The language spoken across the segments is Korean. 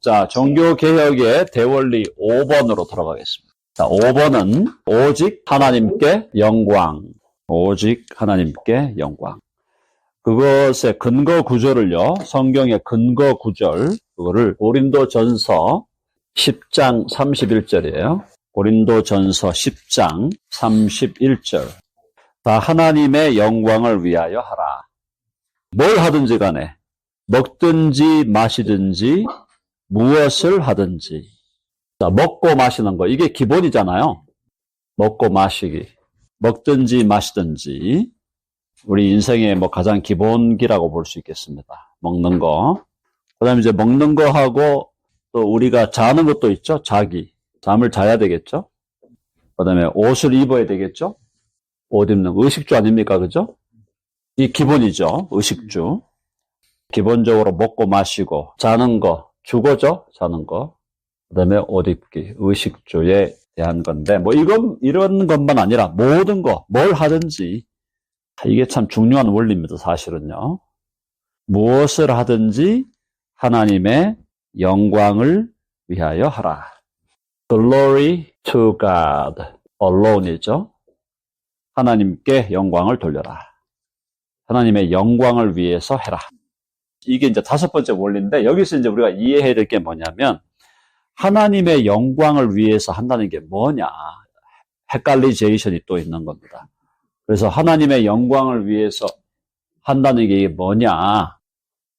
자, 종교개혁의 대원리 5번으로 돌아가겠습니다. 자, 5번은 오직 하나님께 영광. 오직 하나님께 영광. 그것의 근거 구절을요, 성경의 근거 구절, 그거를 고린도전서 10장 31절이에요. 고린도전서 10장 31절. 다 하나님의 영광을 위하여 하라. 뭘 하든지 간에, 먹든지 마시든지 무엇을 하든지. 자, 먹고 마시는 거, 이게 기본이잖아요. 먹고 마시기. 먹든지 마시든지. 우리 인생의 뭐 가장 기본기라고 볼 수 있겠습니다. 먹는 거. 그 다음에 이제 먹는 거 하고 또 우리가 자는 것도 있죠. 자기. 잠을 자야 되겠죠. 그 다음에 옷을 입어야 되겠죠. 옷 입는 거. 의식주 아닙니까? 그죠? 이 기본이죠. 의식주. 기본적으로 먹고 마시고 자는 거. 주거죠. 자는 거. 그 다음에 옷 입기. 의식주에 대한 건데 뭐 이런 것만 아니라 모든 거. 뭘 하든지 이게 참 중요한 원리입니다. 사실은요. 무엇을 하든지 하나님의 영광을 위하여 하라. Glory to God alone이죠. 하나님께 영광을 돌려라. 하나님의 영광을 위해서 해라. 이게 이제 5번째 원리인데 여기서 이제 우리가 이해해야 될 게 뭐냐면 하나님의 영광을 위해서 한다는 게 뭐냐. 헷갈리제이션이 또 있는 겁니다. 그래서 하나님의 영광을 위해서 한다는 게 뭐냐.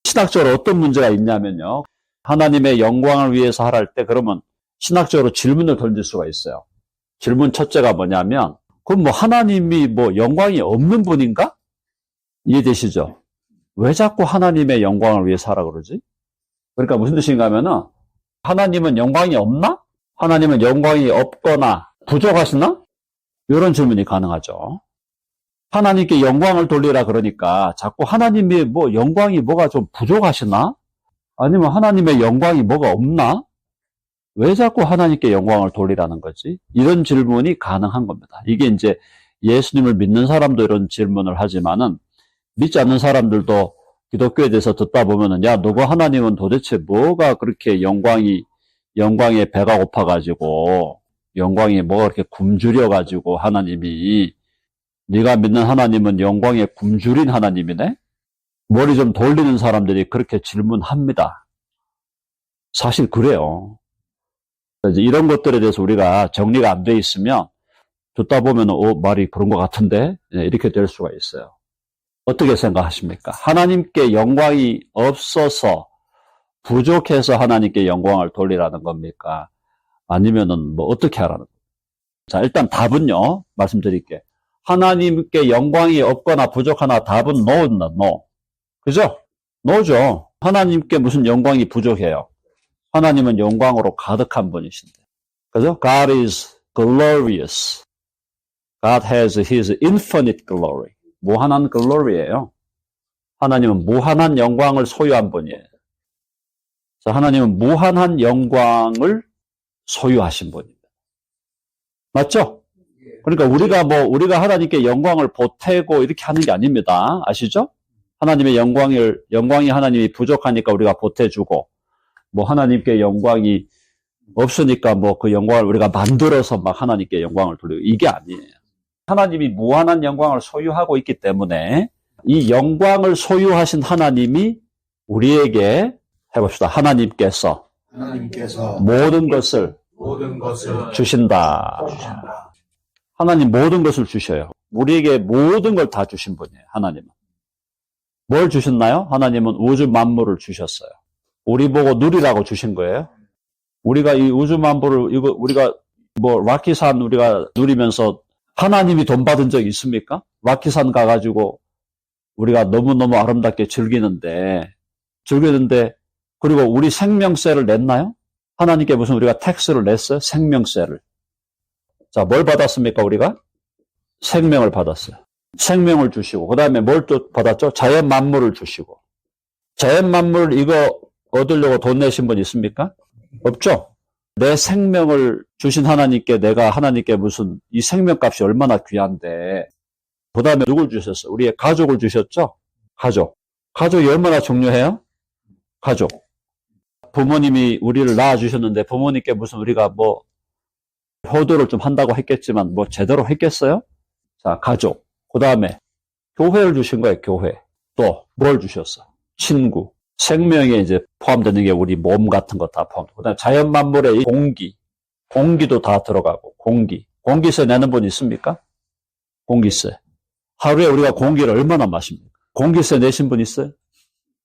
신학적으로 어떤 문제가 있냐면요. 하나님의 영광을 위해서 하라 할 때 그러면 신학적으로 질문을 던질 수가 있어요. 질문 첫째가 뭐냐면 그럼 뭐 하나님이 뭐 영광이 없는 분인가? 이해되시죠? 왜 자꾸 하나님의 영광을 위해서 하라 그러지? 그러니까 무슨 뜻인가 하면은 하나님은 영광이 없나? 하나님은 영광이 없거나 부족하시나? 이런 질문이 가능하죠. 하나님께 영광을 돌리라 그러니까 자꾸 하나님의 뭐 영광이 뭐가 좀 부족하시나? 아니면 하나님의 영광이 뭐가 없나? 왜 자꾸 하나님께 영광을 돌리라는 거지? 이런 질문이 가능한 겁니다. 이게 이제 예수님을 믿는 사람도 이런 질문을 하지만은 믿지 않는 사람들도 기독교에 대해서 듣다 보면은 야, 너가 하나님은 도대체 뭐가 그렇게 영광의 배가 고파가지고 영광이 뭐가 그렇게 굶주려가지고 하나님이 네가 믿는 하나님은 영광에 굶주린 하나님이네? 머리 좀 돌리는 사람들이 그렇게 질문합니다. 사실 그래요. 이제 이런 것들에 대해서 우리가 정리가 안 돼 있으면 듣다 보면 말이 그런 것 같은데 이렇게 될 수가 있어요. 어떻게 생각하십니까? 하나님께 영광이 없어서 부족해서 하나님께 영광을 돌리라는 겁니까? 아니면은 뭐 어떻게 하라는 겁니까? 자, 일단 답은요. 말씀드릴게요. 하나님께 영광이 없거나 부족하나 답은 no입니다. no. 그죠? no죠. 하나님께 무슨 영광이 부족해요? 하나님은 영광으로 가득한 분이신데. 그죠? God is glorious. God has his infinite glory. 무한한 글로리예요. 하나님은 무한한 영광을 소유한 분이에요. 하나님은 무한한 영광을 소유하신 분입니다. 맞죠? 그러니까 우리가 하나님께 영광을 보태고 이렇게 하는 게 아닙니다. 아시죠? 하나님의 영광이 하나님이 부족하니까 우리가 보태주고, 뭐 하나님께 영광이 없으니까 뭐 그 영광을 우리가 만들어서 막 하나님께 영광을 돌리고, 이게 아니에요. 하나님이 무한한 영광을 소유하고 있기 때문에 이 영광을 소유하신 하나님이 우리에게 해봅시다. 하나님께서 모든 것을 주신다. 하나님 모든 것을 주셔요. 우리에게 모든 걸 다 주신 분이에요. 하나님은. 뭘 주셨나요? 하나님은 우주 만물을 주셨어요. 우리 보고 누리라고 주신 거예요. 우리가 이 우주 만물을 우리가 뭐 락키산 우리가 누리면서 하나님이 돈 받은 적 있습니까? 락키산 가가지고 우리가 너무너무 아름답게 즐기는데 그리고 우리 생명세를 냈나요? 하나님께 무슨 우리가 텍스를 냈어요? 생명세를. 자, 뭘 받았습니까, 우리가? 생명을 받았어요. 생명을 주시고, 그 다음에 뭘 또 받았죠? 자연 만물을 주시고. 자연 만물 이거 얻으려고 돈 내신 분 있습니까? 없죠? 내 생명을 주신 하나님께 내가 하나님께 무슨 이 생명값이 얼마나 귀한데, 그 다음에 누굴 주셨어요? 우리의 가족을 주셨죠? 가족이 얼마나 중요해요? 가족. 부모님이 우리를 낳아주셨는데 부모님께 무슨 우리가 뭐 효도를 좀 한다고 했겠지만 뭐 제대로 했겠어요? 자, 가족. 그 다음에 교회를 주신 거예요, 교회. 또 뭘 주셨어? 친구. 생명에 이제 포함되는 게 우리 몸 같은 거 다 포함되고. 그 다음에 자연 만물의 공기. 공기도 다 들어가고, 공기. 공기세 내는 분 있습니까? 공기세. 하루에 우리가 공기를 얼마나 마십니까? 공기세 내신 분 있어요?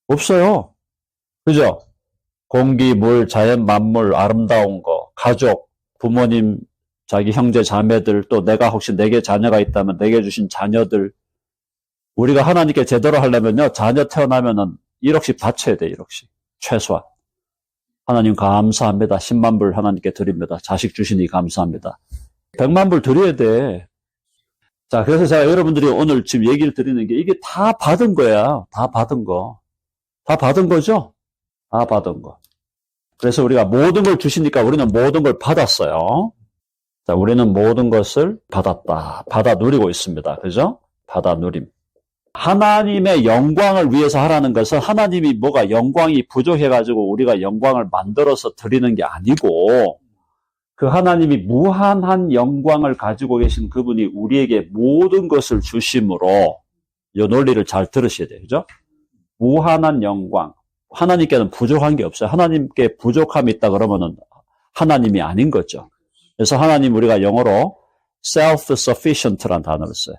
없어요. 그죠? 공기, 물, 자연 만물, 아름다운 거, 가족, 부모님, 자기 형제, 자매들, 또 내가 혹시 내게 자녀가 있다면 내게 주신 자녀들. 우리가 하나님께 제대로 하려면요, 자녀 태어나면은 1억씩 바쳐야 돼, 1억씩. 최소한. 하나님 감사합니다. 10만 불 하나님께 드립니다. 자식 주시니 감사합니다. 100만 불 드려야 돼. 자, 그래서 제가 여러분들이 오늘 지금 얘기를 드리는 게 이게 다 받은 거야. 다 받은 거. 다 받은 거죠? 다 받은 거. 그래서 우리가 모든 걸 주시니까 우리는 모든 걸 받았어요. 자, 우리는 모든 것을 받았다. 받아 누리고 있습니다. 그죠? 받아 누림. 하나님의 영광을 위해서 하라는 것은 하나님이 뭐가 영광이 부족해가지고 우리가 영광을 만들어서 드리는 게 아니고 그 하나님이 무한한 영광을 가지고 계신 그분이 우리에게 모든 것을 주심으로 이 논리를 잘 들으셔야 돼요. 그죠? 무한한 영광. 하나님께는 부족한 게 없어요. 하나님께 부족함이 있다 그러면은 하나님이 아닌 거죠. 그래서 하나님 우리가 영어로 self-sufficient라는 단어를 써요.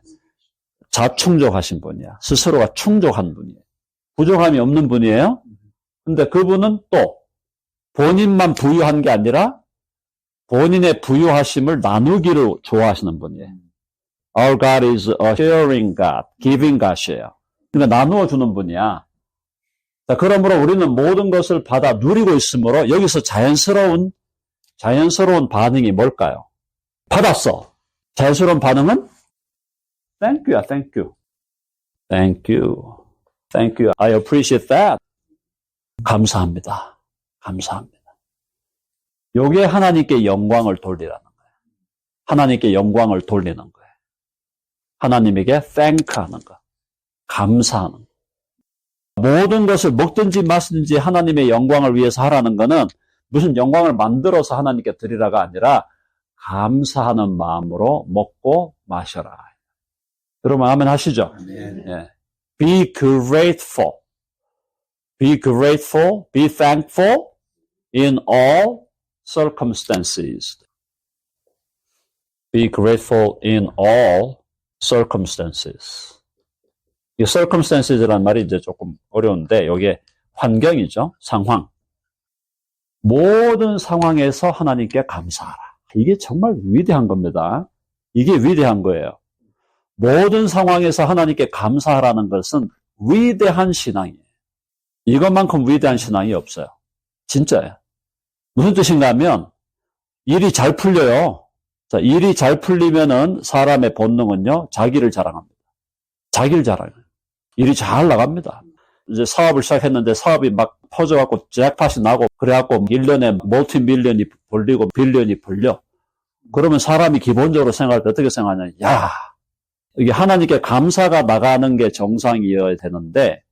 자충족하신 분이야. 스스로가 충족한 분이에요. 부족함이 없는 분이에요. 근데 그분은 또 본인만 부유한 게 아니라 본인의 부유하심을 나누기를 좋아하시는 분이에요. Our God is a sharing God, giving God이에요. 그러니까 나누어 주는 분이야. 자, 그러므로 우리는 모든 것을 받아 누리고 있으므로 여기서 자연스러운 반응이 뭘까요? 받았어. 자연스러운 반응은 Thank you야, thank you. Thank you. Thank you. I appreciate that. 감사합니다. 감사합니다. 요게 하나님께 영광을 돌리라는 거예요. 하나님께 영광을 돌리는 거예요. 하나님에게 thank 하는 거. 감사하는 거. 모든 것을 먹든지 마시든지 하나님의 영광을 위해서 하라는 거는 무슨 영광을 만들어서 하나님께 드리라가 아니라 감사하는 마음으로 먹고 마셔라. 여러분 아멘 하시죠? 예. Be grateful. Be grateful. Be thankful in all circumstances. Be grateful in all circumstances. 이 circumstances라는 말이 이제 조금 어려운데 이게 환경이죠. 상황. 모든 상황에서 하나님께 감사하라. 이게 정말 위대한 겁니다. 이게 위대한 거예요. 모든 상황에서 하나님께 감사하라는 것은 위대한 신앙이에요. 이것만큼 위대한 신앙이 없어요. 진짜예요. 무슨 뜻인가 하면 일이 잘 풀려요. 자, 일이 잘 풀리면은 사람의 본능은요, 자기를 자랑합니다. 자기를 자랑해요. 일이 잘 나갑니다. 이제 사업을 시작했는데 사업이 막 퍼져갖고 잭팟이 나고 그래갖고 1년에 멀티밀리언이 벌리고 빌리언이 벌려. 그러면 사람이 기본적으로 생각할 때 어떻게 생각하냐. 야, 이게 하나님께 감사가 나가는 게 정상이어야 되는데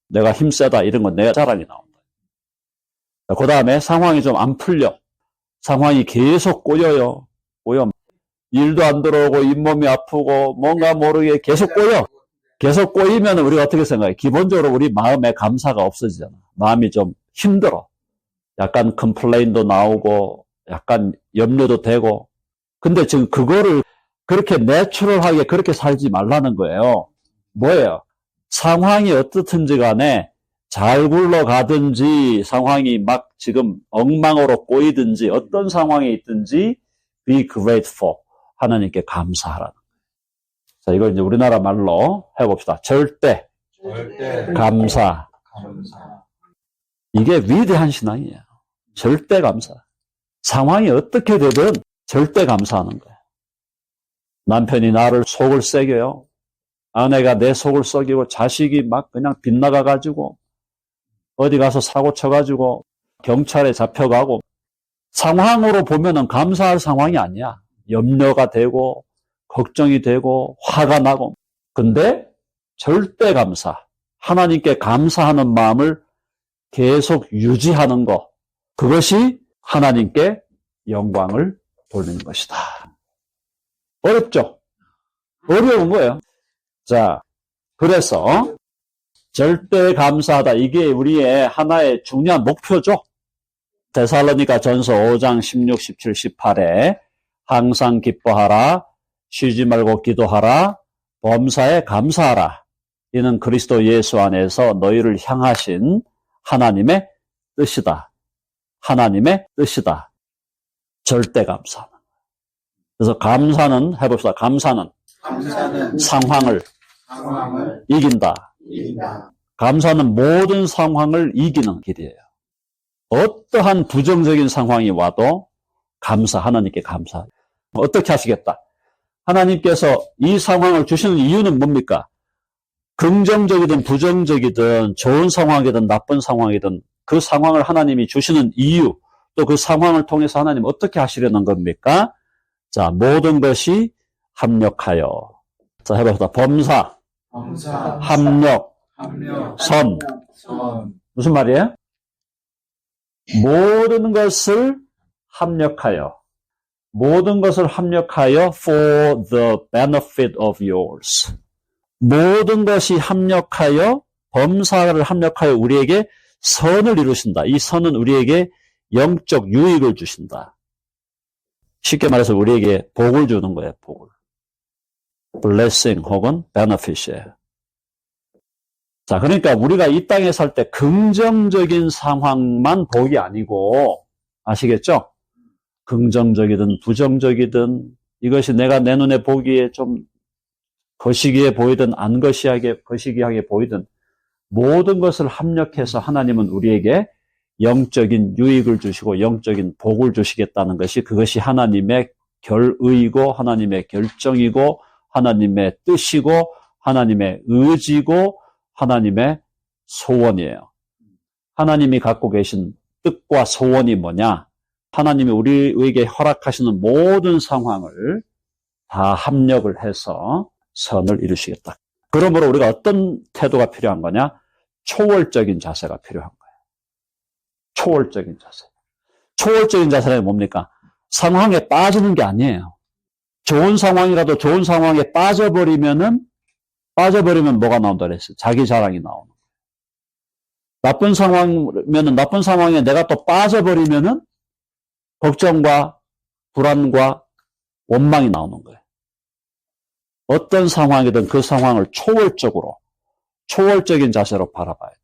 내가 힘세다 이런 건 내 자랑이 나온다. 그 다음에 상황이 좀 안 풀려. 상황이 계속 꼬여요. 꼬여. 일도 안 들어오고 잇몸이 아프고 뭔가 모르게 계속 꼬여. 계속 꼬이면 우리가 어떻게 생각해? 기본적으로 우리 마음에 감사가 없어지잖아. 마음이 좀 힘들어. 약간 컴플레인도 나오고 약간 염려도 되고. 근데 지금 그거를 그렇게 내추럴하게 그렇게 살지 말라는 거예요. 뭐예요? 상황이 어떻든지 간에 잘 굴러가든지 상황이 막 지금 엉망으로 꼬이든지 어떤 상황에 있든지 be grateful. 하나님께 감사하라는 거예요. 자, 이걸 이제 우리나라 말로 해봅시다. 절대 감사. 이게 위대한 신앙이에요. 절대 감사. 상황이 어떻게 되든 절대 감사하는 거예요. 남편이 나를 속을 새겨요. 아내가 내 속을 썩이고 자식이 막 그냥 빗나가가지고 어디 가서 사고 쳐가지고 경찰에 잡혀가고 상황으로 보면은 감사할 상황이 아니야. 염려가 되고 걱정이 되고 화가 나고. 근데 절대 감사. 하나님께 감사하는 마음을 계속 유지하는 거. 그것이 하나님께 영광을 돌리는 것이다. 어렵죠? 어려운 거예요. 자, 그래서 절대 감사하다. 이게 우리의 하나의 중요한 목표죠. 데살로니가 전서 5장 16, 17, 18에 항상 기뻐하라, 쉬지 말고 기도하라, 범사에 감사하라. 이는 그리스도 예수 안에서 너희를 향하신 하나님의 뜻이다. 하나님의 뜻이다. 절대 감사하는. 그래서 감사는 해봅시다. 감사는 상황을 이긴다. 감사는 모든 상황을 이기는 길이에요. 어떠한 부정적인 상황이 와도 하나님께 감사. 어떻게 하시겠다? 하나님께서 이 상황을 주시는 이유는 뭡니까? 긍정적이든 부정적이든 좋은 상황이든 나쁜 상황이든 그 상황을 하나님이 주시는 이유, 또 그 상황을 통해서 하나님 어떻게 하시려는 겁니까? 자, 모든 것이 합력하여. 자, 해봅시다. 범사, 합력, 선. 무슨 말이에요? 모든 것을 합력하여. 모든 것을 합력하여 for the benefit of yours. 모든 것이 합력하여, 범사를 합력하여 우리에게 선을 이루신다. 이 선은 우리에게 영적 유익을 주신다. 쉽게 말해서 우리에게 복을 주는 거예요. 복을. blessing 혹은 benefit이에요. 자, 그러니까 우리가 이 땅에 살 때 긍정적인 상황만 복이 아니고, 아시겠죠? 긍정적이든 부정적이든 이것이 내가 내 눈에 보기에 좀 거시기해 보이든 안 거시기하게 보이든 모든 것을 합력해서 하나님은 우리에게 영적인 유익을 주시고 영적인 복을 주시겠다는 것이, 그것이 하나님의 결의이고 하나님의 결정이고 하나님의 뜻이고 하나님의 의지고 하나님의 소원이에요. 하나님이 갖고 계신 뜻과 소원이 뭐냐? 하나님이 우리에게 허락하시는 모든 상황을 다 합력을 해서 선을 이루시겠다. 그러므로 우리가 어떤 태도가 필요한 거냐? 초월적인 자세가 필요한 거예요. 초월적인 자세. 초월적인 자세는 뭡니까? 상황에 빠지는 게 아니에요. 좋은 상황이라도 좋은 상황에 빠져버리면 뭐가 나온다 그랬어요? 자기 자랑이 나오는 거예요. 나쁜 상황이면 나쁜 상황에 내가 또 빠져버리면은 걱정과 불안과 원망이 나오는 거예요. 어떤 상황이든 그 상황을 초월적인 자세로 바라봐야 돼요.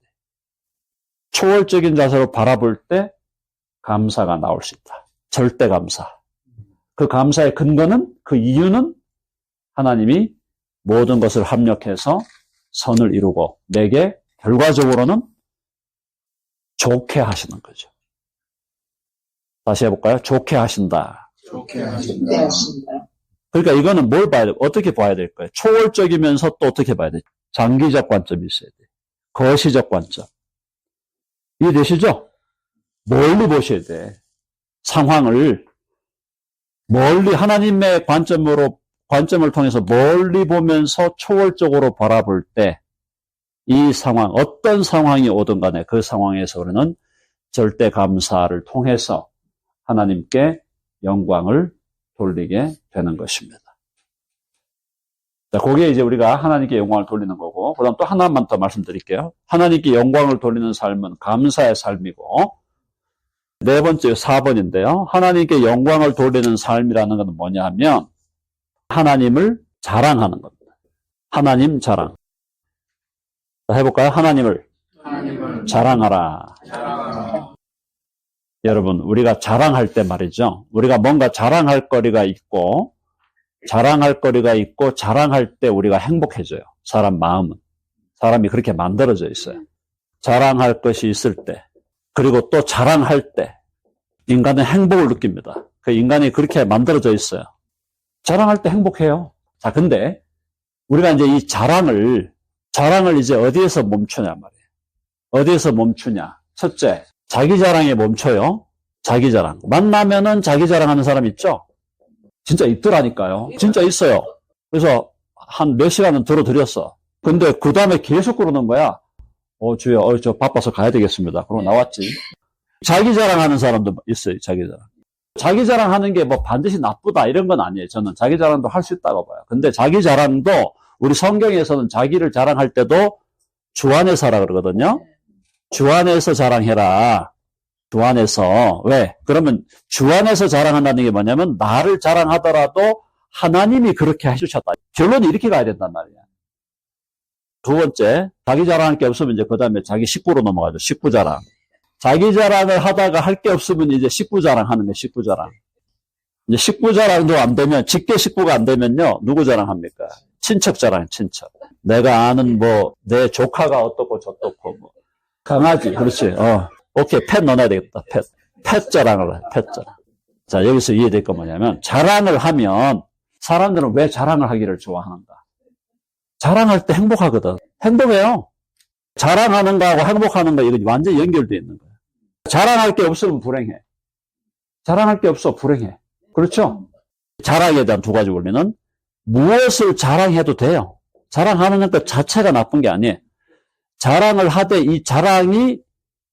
초월적인 자세로 바라볼 때 감사가 나올 수 있다. 절대 감사. 그 감사의 근거는, 그 이유는 하나님이 모든 것을 합력해서 선을 이루고 내게 결과적으로는 좋게 하시는 거죠. 다시 해볼까요? 좋게 하신다. 좋게 하신다. 그러니까 이거는 뭘 봐야 돼? 어떻게 봐야 될까요? 초월적이면서 또 어떻게 봐야 돼? 장기적 관점이 있어야 돼. 거시적 관점. 이해되시죠? 멀리 보셔야 돼. 상황을 멀리 하나님의 관점을 통해서 멀리 보면서 초월적으로 바라볼 때 이 상황, 어떤 상황이 오든 간에 그 상황에서 우리는 절대 감사를 통해서 하나님께 영광을 돌리게 되는 것입니다. 자, 거기에 이제 우리가 하나님께 영광을 돌리는 거고, 그 다음 또 하나만 더 말씀드릴게요. 하나님께 영광을 돌리는 삶은 감사의 삶이고, 네 번째 4번인데요. 하나님께 영광을 돌리는 삶이라는 것은 뭐냐 하면, 하나님을 자랑하는 겁니다. 하나님 자랑. 자, 해볼까요? 하나님을 자랑하라. 여러분, 우리가 자랑할 때 말이죠. 우리가 뭔가 자랑할 거리가 있고, 자랑할 때 우리가 행복해져요. 사람 마음은. 사람이 그렇게 만들어져 있어요. 자랑할 것이 있을 때, 그리고 또 자랑할 때, 인간은 행복을 느낍니다. 그 인간이 그렇게 만들어져 있어요. 자랑할 때 행복해요. 자, 근데, 우리가 이제 이 자랑을 이제 어디에서 멈추냐 말이에요. 어디에서 멈추냐. 첫째, 자기 자랑에 멈춰요. 자기 자랑. 만나면은 자기 자랑하는 사람 있죠? 진짜 있더라니까요. 진짜 있어요. 그래서 한 몇 시간은 들어드렸어. 근데 그 다음에 계속 그러는 거야. 주여, 저 바빠서 가야 되겠습니다. 그러고 나왔지. 자기 자랑하는 사람도 있어요, 자기 자랑. 자기 자랑하는 게 뭐 반드시 나쁘다 이런 건 아니에요. 저는 자기 자랑도 할 수 있다고 봐요. 근데 자기 자랑도 우리 성경에서는 자기를 자랑할 때도 주 안에서 하라 그러거든요. 주 안에서 자랑해라. 주 안에서. 왜? 그러면 주 안에서 자랑한다는 게 뭐냐면 나를 자랑하더라도 하나님이 그렇게 해주셨다. 결론이 이렇게 가야 된단 말이야. 두 번째, 자기 자랑할 게 없으면 이제 그 다음에 자기 식구로 넘어가죠. 식구 자랑. 자기 자랑을 하다가 할 게 없으면 이제 식구 자랑 하는 거예요. 식구 자랑. 이제 식구 자랑도 안 되면, 직계 식구가 안 되면요. 누구 자랑합니까? 친척 자랑, 친척. 내가 아는 내 조카가 어떻고 저떻고 강아지, 그렇지. 오케이, 펫 넣어놔야 되겠다. 펫 자랑을 해, 펫 자랑. 자, 여기서 이해될 건 뭐냐면, 자랑을 하면, 사람들은 왜 자랑을 하기를 좋아하는가? 자랑할 때 행복하거든. 행복해요. 자랑하는 거하고 행복하는 거, 이거 완전히 연결되어 있는 거야. 자랑할 게 없으면 불행해. 자랑할 게 없어, 불행해. 그렇죠? 자랑에 대한 두 가지 원리는, 무엇을 자랑해도 돼요. 자랑하는 것 자체가 나쁜 게 아니에요. 자랑을 하되 이 자랑이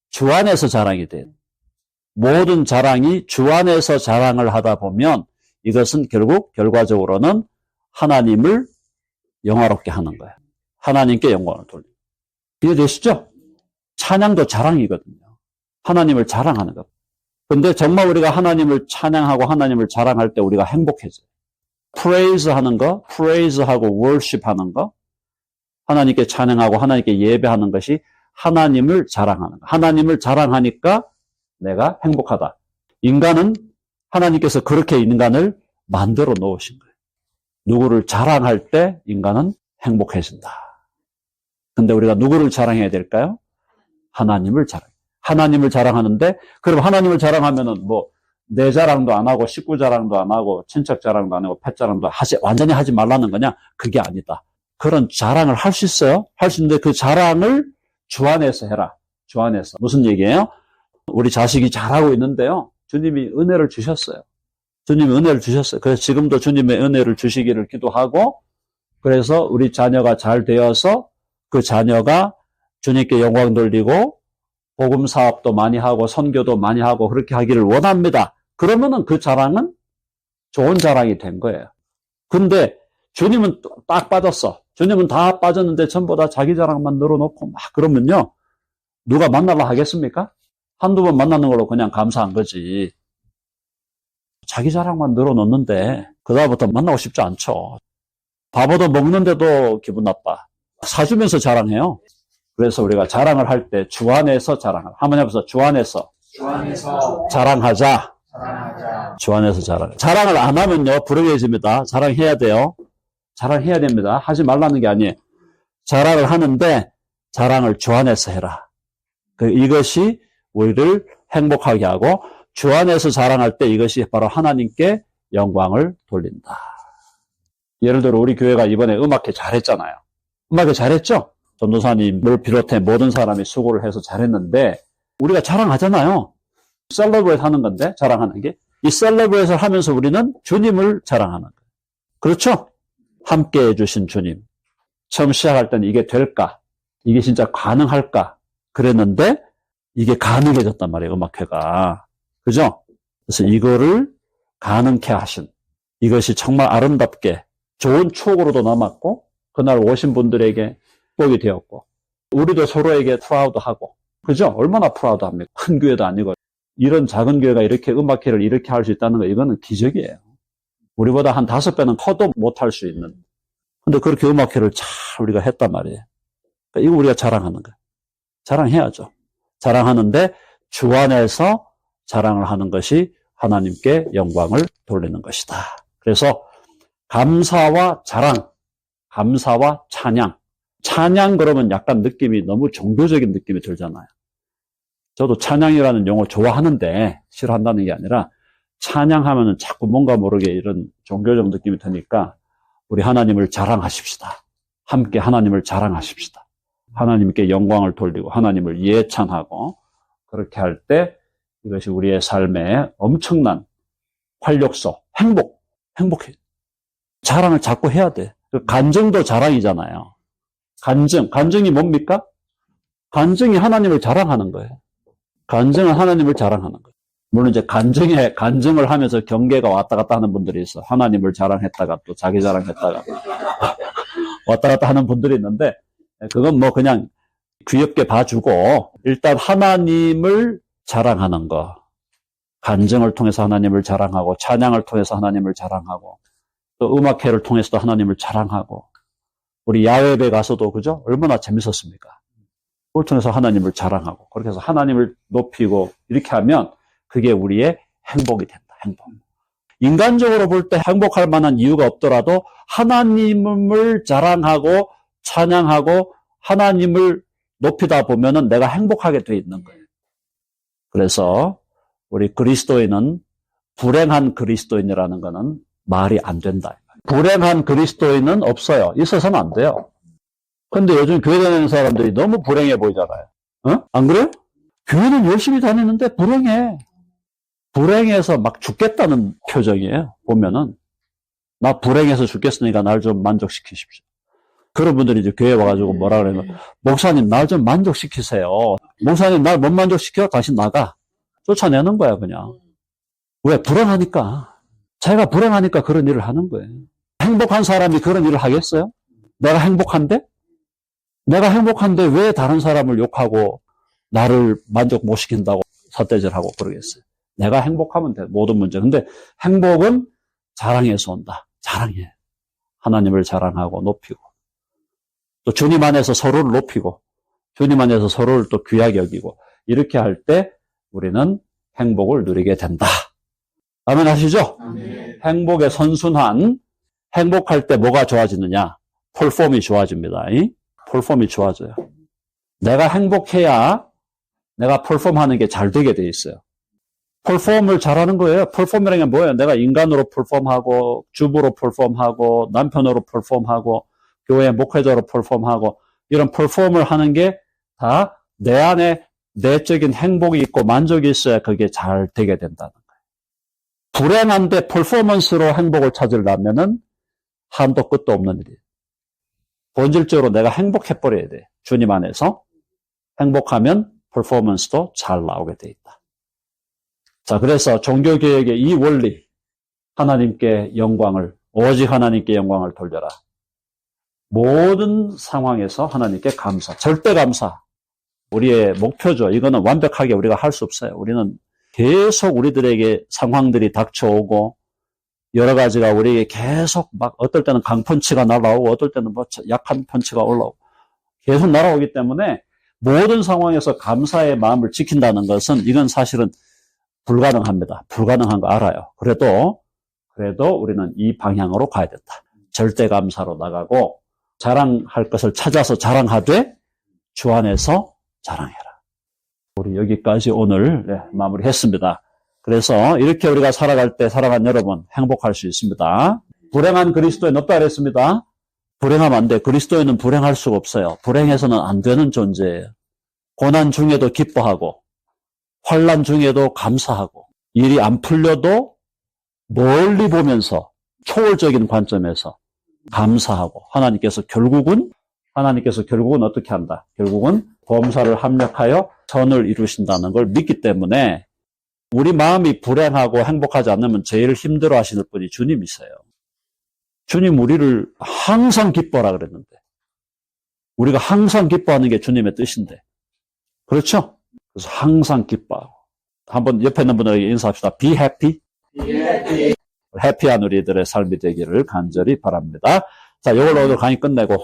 주 안에서 자랑이 돼요. 모든 자랑이 주 안에서 자랑을 하다 보면 이것은 결국 결과적으로는 하나님을 영화롭게 하는 거예요. 하나님께 영광을 돌리고. 이해되시죠? 찬양도 자랑이거든요. 하나님을 자랑하는 것. 근데 정말 우리가 하나님을 찬양하고 하나님을 자랑할 때 우리가 행복해져요. praise 하는 거, praise하고 worship 하는 거, 하나님께 찬양하고 하나님께 예배하는 것이 하나님을 자랑하는 거. 하나님을 자랑하니까 내가 행복하다. 인간은 하나님께서 그렇게 인간을 만들어 놓으신 거예요. 누구를 자랑할 때 인간은 행복해진다. 근데 우리가 누구를 자랑해야 될까요? 하나님을 자랑. 하나님을 자랑하는데, 그럼 하나님을 자랑하면은 내 자랑도 안 하고, 식구 자랑도 안 하고, 친척 자랑도 안 하고, 펫 자랑도 완전히 하지 말라는 거냐? 그게 아니다. 그런 자랑을 할 수 있어요. 할 수 있는데 그 자랑을 주 안에서 해라. 주 안에서. 무슨 얘기예요? 우리 자식이 잘하고 있는데요. 주님이 은혜를 주셨어요. 주님이 은혜를 주셨어요. 그래서 지금도 주님의 은혜를 주시기를 기도하고, 그래서 우리 자녀가 잘 되어서 그 자녀가 주님께 영광 돌리고 복음 사업도 많이 하고 선교도 많이 하고 그렇게 하기를 원합니다. 그러면은 그 자랑은 좋은 자랑이 된 거예요. 근데 주님은 딱 빠졌어. 주님은 다 빠졌는데 전부 다 자기 자랑만 늘어놓고 막 그러면요. 누가 만나려 하겠습니까? 한두 번 만나는 걸로 그냥 감사한 거지. 자기 자랑만 늘어놓는데 그다음부터 만나고 싶지 않죠. 밥얻어 먹는데도 기분 나빠. 사주면서 자랑해요. 그래서 우리가 자랑을 할 때 주 안에서 자랑을. 한번 해보세요. 주 안에서 자랑하자. 주 안에서 자랑. 자랑을 안 하면요 불행해집니다. 자랑해야 돼요. 자랑해야 됩니다. 하지 말라는 게 아니에요. 자랑을 하는데 자랑을 주 안에서 해라. 이것이 우리를 행복하게 하고 주 안에서 자랑할 때 이것이 바로 하나님께 영광을 돌린다. 예를 들어 우리 교회가 이번에 음악회 잘했잖아요. 음악회 잘했죠? 전도사님을 비롯해 모든 사람이 수고를 해서 잘했는데 우리가 자랑하잖아요. 셀러브레이트 하는 건데 자랑하는 게 이 셀러브레이트를 하면서 우리는 주님을 자랑하는 거예요. 그렇죠? 함께 해주신 주님. 처음 시작할 때는 이게 될까? 이게 진짜 가능할까? 그랬는데 이게 가능해졌단 말이에요. 음악회가. 그죠? 그래서 이거를 가능케 하신 이것이 정말 아름답게 좋은 추억으로도 남았고 그날 오신 분들에게 복이 되었고 우리도 서로에게 프라우드하고 그죠? 얼마나 프라우드합니까? 큰 교회도 아니고 이런 작은 교회가 이렇게 음악회를 이렇게 할 수 있다는 거 이거는 기적이에요. 우리보다 한 5배는 커도 못할 수 있는 근데 그렇게 음악회를 잘 우리가 했단 말이에요. 그러니까 이거 우리가 자랑하는 거예요. 자랑해야죠. 자랑하는데 주 안에서 자랑을 하는 것이 하나님께 영광을 돌리는 것이다. 그래서 감사와 자랑, 감사와 찬양. 찬양 그러면 약간 느낌이 너무 종교적인 느낌이 들잖아요. 저도 찬양이라는 용어 좋아하는데 싫어한다는 게 아니라 찬양하면은 자꾸 뭔가 모르게 이런 종교적 느낌이 드니까 우리 하나님을 자랑하십시다. 함께 하나님을 자랑하십시다. 하나님께 영광을 돌리고 하나님을 예찬하고 그렇게 할 때 이것이 우리의 삶에 엄청난 활력소, 행복해. 자랑을 자꾸 해야 돼. 간증도 자랑이잖아요. 간증이 뭡니까? 간증이 하나님을 자랑하는 거예요. 간증은 하나님을 자랑하는 거예요. 물론 이제 간증을 하면서 경계가 왔다 갔다 하는 분들이 있어. 하나님을 자랑했다가 또 자기 자랑했다가 왔다 갔다 하는 분들이 있는데, 그건 뭐 그냥 귀엽게 봐주고, 일단 하나님을 자랑하는 거. 간증을 통해서 하나님을 자랑하고, 찬양을 통해서 하나님을 자랑하고, 또 음악회를 통해서도 하나님을 자랑하고, 우리 야외배 가서도 그죠? 얼마나 재밌었습니까? 그걸 통해서 하나님을 자랑하고, 그렇게 해서 하나님을 높이고, 이렇게 하면 그게 우리의 행복이 된다, 행복. 인간적으로 볼 때 행복할 만한 이유가 없더라도 하나님을 자랑하고, 찬양하고, 하나님을 높이다 보면은 내가 행복하게 돼 있는 거예요. 그래서 우리 그리스도인은 불행한 그리스도인이라는 거는 말이 안 된다. 불행한 그리스도인은 없어요. 있어서는 안 돼요. 근데 요즘 교회 다니는 사람들이 너무 불행해 보이잖아요. 안 그래요? 교회는 열심히 다니는데 불행해. 불행해서 막 죽겠다는 표정이에요. 보면은. 나 불행해서 죽겠으니까 날 좀 만족시키십시오. 그런 분들이 이제 교회 와가지고 뭐라 그러냐면, 목사님 날 좀 만족시키세요. 목사님 날 못 만족시켜? 다시 나가. 쫓아내는 거야, 그냥. 왜? 불행하니까. 자기가 불행하니까 그런 일을 하는 거예요. 행복한 사람이 그런 일을 하겠어요? 내가 행복한데? 내가 행복한데 왜 다른 사람을 욕하고 나를 만족 못 시킨다고 삿대질하고 그러겠어요? 내가 행복하면 돼, 모든 문제. 근데 행복은 자랑에서 온다. 자랑해. 하나님을 자랑하고 높이고. 또 주님 안에서 서로를 높이고, 주님 안에서 서로를 또 귀하게 여기고, 이렇게 할 때 우리는 행복을 누리게 된다. 아멘 하시죠? 아멘. 행복의 선순환, 행복할 때 뭐가 좋아지느냐? 폴폼이 좋아집니다. 폴폼이 좋아져요. 내가 행복해야 내가 폴폼하는 게 잘 되게 돼 있어요. 폴폼을 잘하는 거예요. 폴폼이라는 게 뭐예요? 내가 인간으로 폴폼하고, 주부로 폴폼하고, 남편으로 폴폼하고, 교회 목회자로 폴폼하고, 이런 폴폼을 하는 게 다 내 안에 내적인 행복이 있고 만족이 있어야 그게 잘 되게 된다는 거예요. 불행한데 퍼포먼스로 행복을 찾으려면은 한도 끝도 없는 일이에요. 본질적으로 내가 행복해버려야 돼. 주님 안에서. 행복하면 퍼포먼스도 잘 나오게 돼 있다. 자, 그래서 종교개혁의 이 원리, 하나님께 영광을, 오직 하나님께 영광을 돌려라. 모든 상황에서 하나님께 감사, 절대 감사. 우리의 목표죠. 이거는 완벽하게 우리가 할 수 없어요. 우리는 계속 우리들에게 상황들이 닥쳐오고, 여러 가지가 우리에게 계속 막, 어떨 때는 강펀치가 날아오고, 어떨 때는 뭐 약한 펀치가 올라오고, 계속 날아오기 때문에 모든 상황에서 감사의 마음을 지킨다는 것은 이건 사실은 불가능합니다. 불가능한 거 알아요. 그래도 우리는 이 방향으로 가야 된다. 절대 감사로 나가고, 자랑할 것을 찾아서 자랑하되 주 안에서 자랑해라. 우리 여기까지 오늘 마무리했습니다. 그래서 이렇게 우리가 살아갈 때 사랑하는 여러분 행복할 수 있습니다. 불행한 그리스도인 없다 그랬습니다. 불행하면 안 돼. 그리스도인은 불행할 수가 없어요. 불행해서는 안 되는 존재예요. 고난 중에도 기뻐하고 환난 중에도 감사하고 일이 안 풀려도 멀리 보면서 초월적인 관점에서 감사하고 하나님께서 결국은 어떻게 한다? 결국은 범사를 합력하여 선을 이루신다는 걸 믿기 때문에 우리 마음이 불행하고 행복하지 않으면 제일 힘들어 하시는 분이 주님이세요. 주님 우리를 항상 기뻐라 그랬는데 우리가 항상 기뻐하는 게 주님의 뜻인데 그렇죠? 그래서 항상 기뻐하고 한번 옆에 있는 분들에게 인사합시다. Be happy. Be happy. 해피한 우리들의 삶이 되기를 간절히 바랍니다. 자, 이걸로 오늘 강의 끝내고